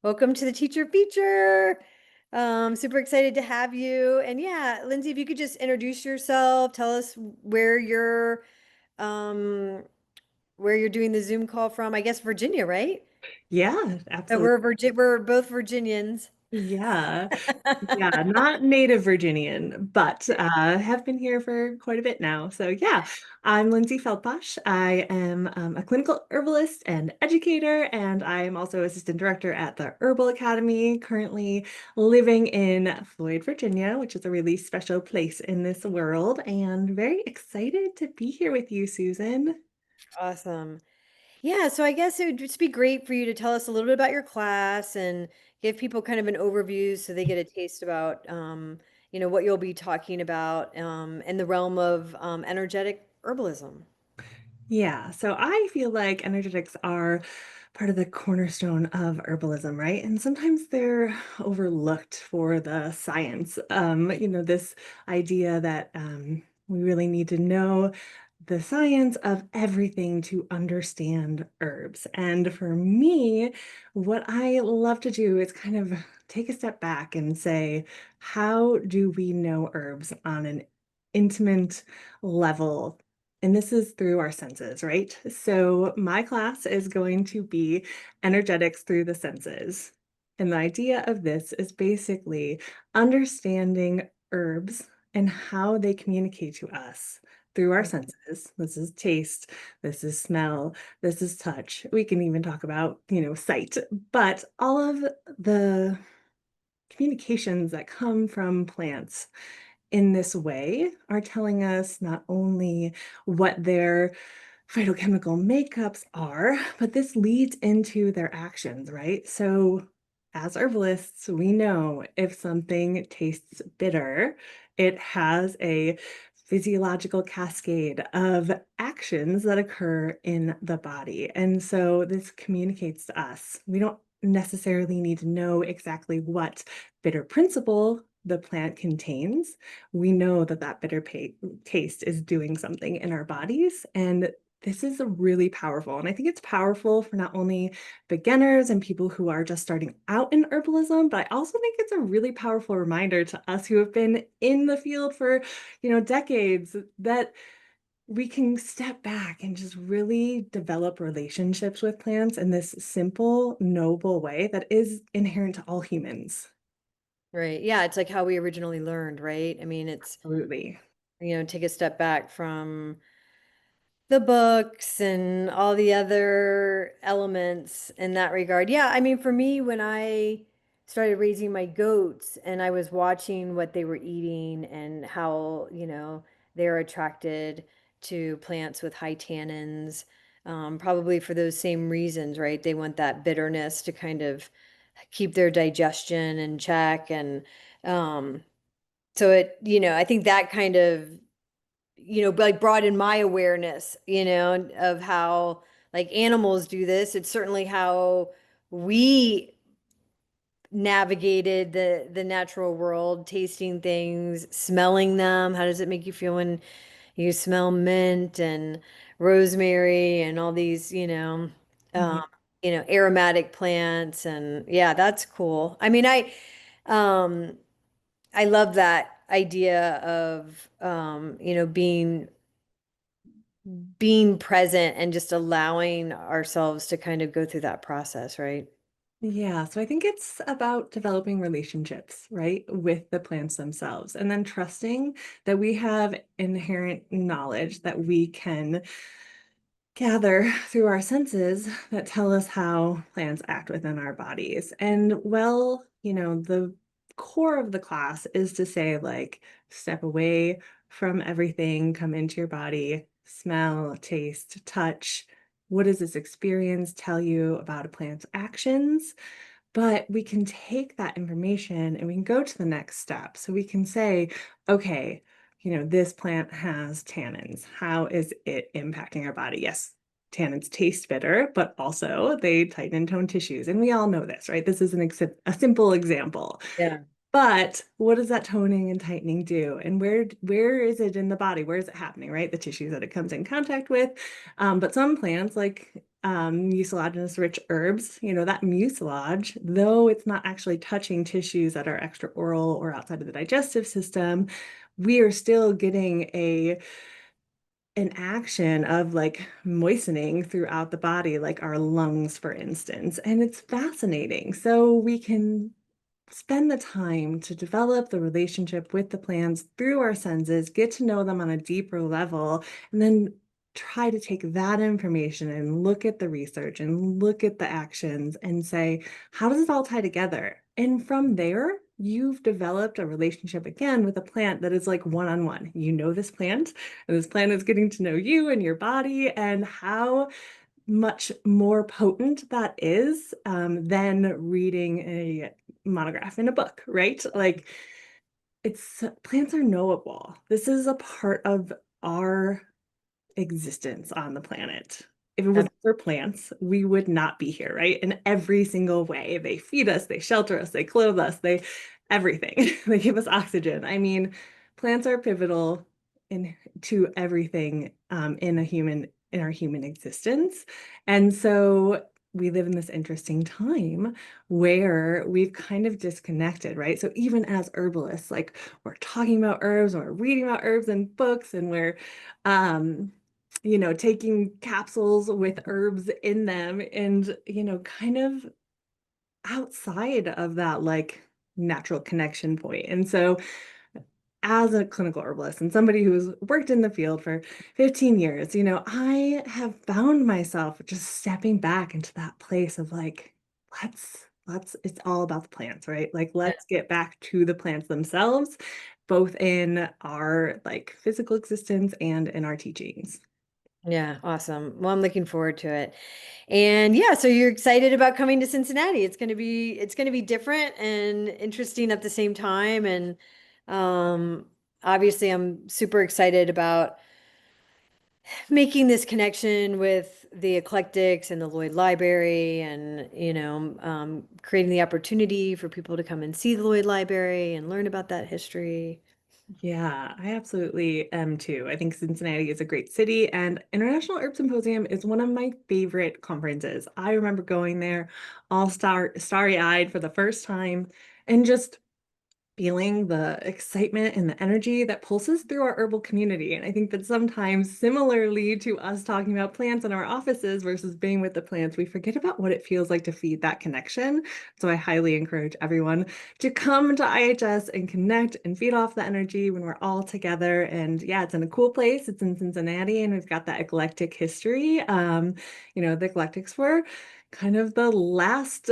Welcome to the teacher feature. Super excited to have you. And yeah, Lindsay, if you could just introduce yourself, tell us um where you're doing the Zoom call from. I guess Virginia, right? Yeah, So absolutely. we're both Virginians. Yeah. Yeah, not native Virginian, but have been here for quite a bit now. So yeah, I'm Lindsey Feldpausch. I am a clinical herbalist and educator, and I am also assistant director at the Herbal Academy, currently living in Floyd, Virginia, which is a really special place in this world, and very excited to be here with you, Susan. Awesome. Yeah, so I guess it would just be great for you to tell us a little bit about your class and give people kind of an overview so they get a taste about what you'll be talking about in the realm of energetic herbalism. Yeah, so I feel like energetics are part of the cornerstone of herbalism, right? And sometimes they're overlooked for the science. This idea that we really need to know the science of everything to understand herbs. And for me, what I love to do is kind of take a step back and say, how do we know herbs on an intimate level? And this is through our senses, right? So my class is going to be energetics through the senses. And the idea of this is basically understanding herbs and how they communicate to us through our senses. This is taste, this is smell, this is touch. We can even talk about, sight, but all of the communications that come from plants in this way are telling us not only what their phytochemical makeups are, but this leads into their actions, right? So, as herbalists, we know if something tastes bitter, it has a physiological cascade of actions that occur in the body. And so this communicates to us. We don't necessarily need to know exactly what bitter principle the plant contains. We know that that taste is doing something in our bodies. And this is a really powerful. And I think it's powerful for not only beginners and people who are just starting out in herbalism, but I also think it's a really powerful reminder to us who have been in the field for, decades that we can step back and just really develop relationships with plants in this simple, noble way that is inherent to all humans. Right. Yeah, it's like how we originally learned, right? I mean, it's, Absolutely. take a step back from the books and all the other elements in that regard. Yeah, I mean, for me, when I started raising my goats and I was watching what they were eating and how, they're attracted to plants with high tannins, probably for those same reasons, right? They want that bitterness to kind of keep their digestion in check. And um, so I think that kind of like broaden my awareness, of how like animals do this. It's certainly how we navigated the natural world, tasting things, smelling them. How does it make you feel when you smell mint and rosemary and all these, um, Yeah. aromatic plants? And yeah, that's cool. I mean, um, I love that idea of, being present and just allowing ourselves to kind of go through that process, right? Yeah, so I think it's about developing relationships, right, with the plants themselves, and then trusting that we have inherent knowledge that we can gather through our senses that tell us how plants act within our bodies. And well, the core of the class is to say, like, step away from everything, come into your body, smell, taste, touch. What does this experience tell you about a plant's actions? But we can take that information and we can go to the next step. So we can say, okay, this plant has tannins. How is it impacting our body? Yes, tannins taste bitter, but also they tighten and tone tissues. And we all know this, right? This is a simple example. Yeah. But what does that toning and tightening do? And where is it in the body? Where is it happening, right? The tissues that it comes in contact with. But some plants, like mucilaginous rich herbs, that mucilage, though it's not actually touching tissues that are extraoral or outside of the digestive system, we are still getting an action of like moistening throughout the body, like our lungs, for instance. And it's fascinating. So we can spend the time to develop the relationship with the plants through our senses, get to know them on a deeper level, and then try to take that information and look at the research and look at the actions and say, how does it all tie together? And from there, you've developed a relationship again with a plant that is like one-on-one. You know this plant, and this plant is getting to know you and your body, and how much more potent that is than reading a monograph in a book, right? Like it's plants are knowable. This is a part of our existence on the planet. If it Ab- wasn't for plants, we would not be here, right? In every single way. They feed us, they shelter us, they clothe us, they everything. They give us oxygen. I mean, plants are pivotal in to everything in our human existence. And so we live in this interesting time where we've kind of disconnected, right? So even as herbalists, like we're talking about herbs, and we're reading about herbs in books, and we're um taking capsules with herbs in them and, kind of outside of that like natural connection point. And so, as a clinical herbalist and somebody who's worked in the field for 15 years, I have found myself just stepping back into that place of like, it's all about the plants, right? Like, let's get back to the plants themselves, both in our like physical existence and in our teachings. Yeah, awesome. Well, I'm looking forward to it. And yeah, so you're excited about coming to Cincinnati. It's going to be different and interesting at the same time. And um, obviously, I'm super excited about making this connection with the eclectics and the Lloyd Library, and creating the opportunity for people to come and see the Lloyd Library and learn about that history. Yeah, I absolutely am too. I think Cincinnati is a great city, and International Herb Symposium is one of my favorite conferences. I remember going there all starry-eyed for the first time and just feeling the excitement and the energy that pulses through our herbal community. And I think that sometimes, similarly to us talking about plants in our offices versus being with the plants, we forget about what it feels like to feed that connection. So I highly encourage everyone to come to IHS and connect and feed off the energy when we're all together. And yeah, it's in a cool place. It's in Cincinnati, and we've got that eclectic history. The eclectics were kind of the last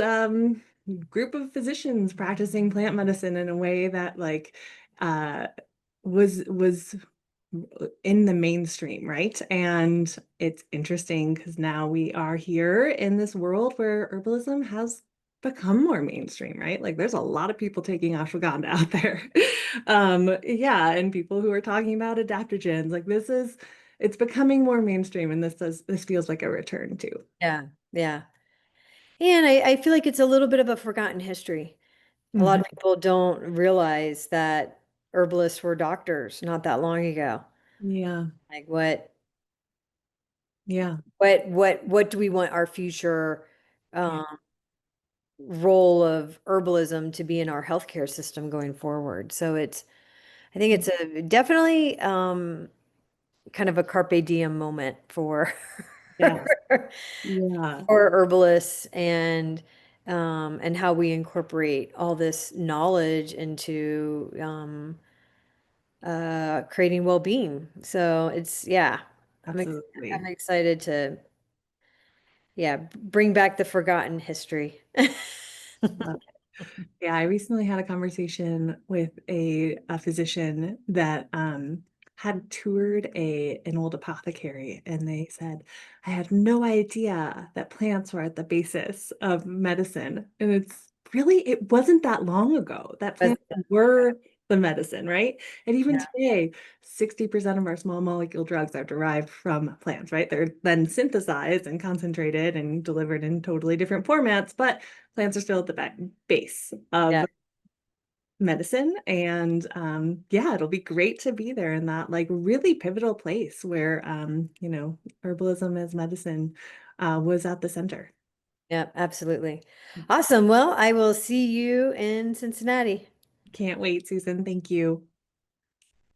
group of physicians practicing plant medicine in a way that like uh was in the mainstream, right? And it's interesting because now we are here in this world where herbalism has become more mainstream, right? Like there's a lot of people taking ashwagandha out there. Yeah, and people who are talking about adaptogens. Like it's becoming more mainstream, and this feels like a return to. Yeah, yeah. And I feel like it's a little bit of a forgotten history. A lot Mhm. of people don't realize that herbalists were doctors not that long ago. Yeah, Like yeah, what do we want our future yeah, um, role of herbalism to be in our healthcare system going forward? So I think it's a definitely kind of a carpe diem moment for yeah, yeah. for herbalists, and how we incorporate all this knowledge into creating well-being. So yeah, I'm ex I'm Absolutely. excited to yeah, bring back the forgotten history. Love it. Yeah, I recently had a conversation with a physician that had toured an old apothecary, and they said, I had no idea that plants were at the basis of medicine. And it wasn't that long ago that But plants were the medicine, right? And even yeah, today, 60% of our small molecule drugs are derived from plants, right? They're then synthesized and concentrated and delivered in totally different formats, but plants are still at the base yeah, of medicine. And yeah, it'll be great to be there in that like really pivotal place where herbalism as medicine was at the center. Yeah, absolutely. Awesome. Well, I will see you in Cincinnati. Can't wait, Susan. Thank you.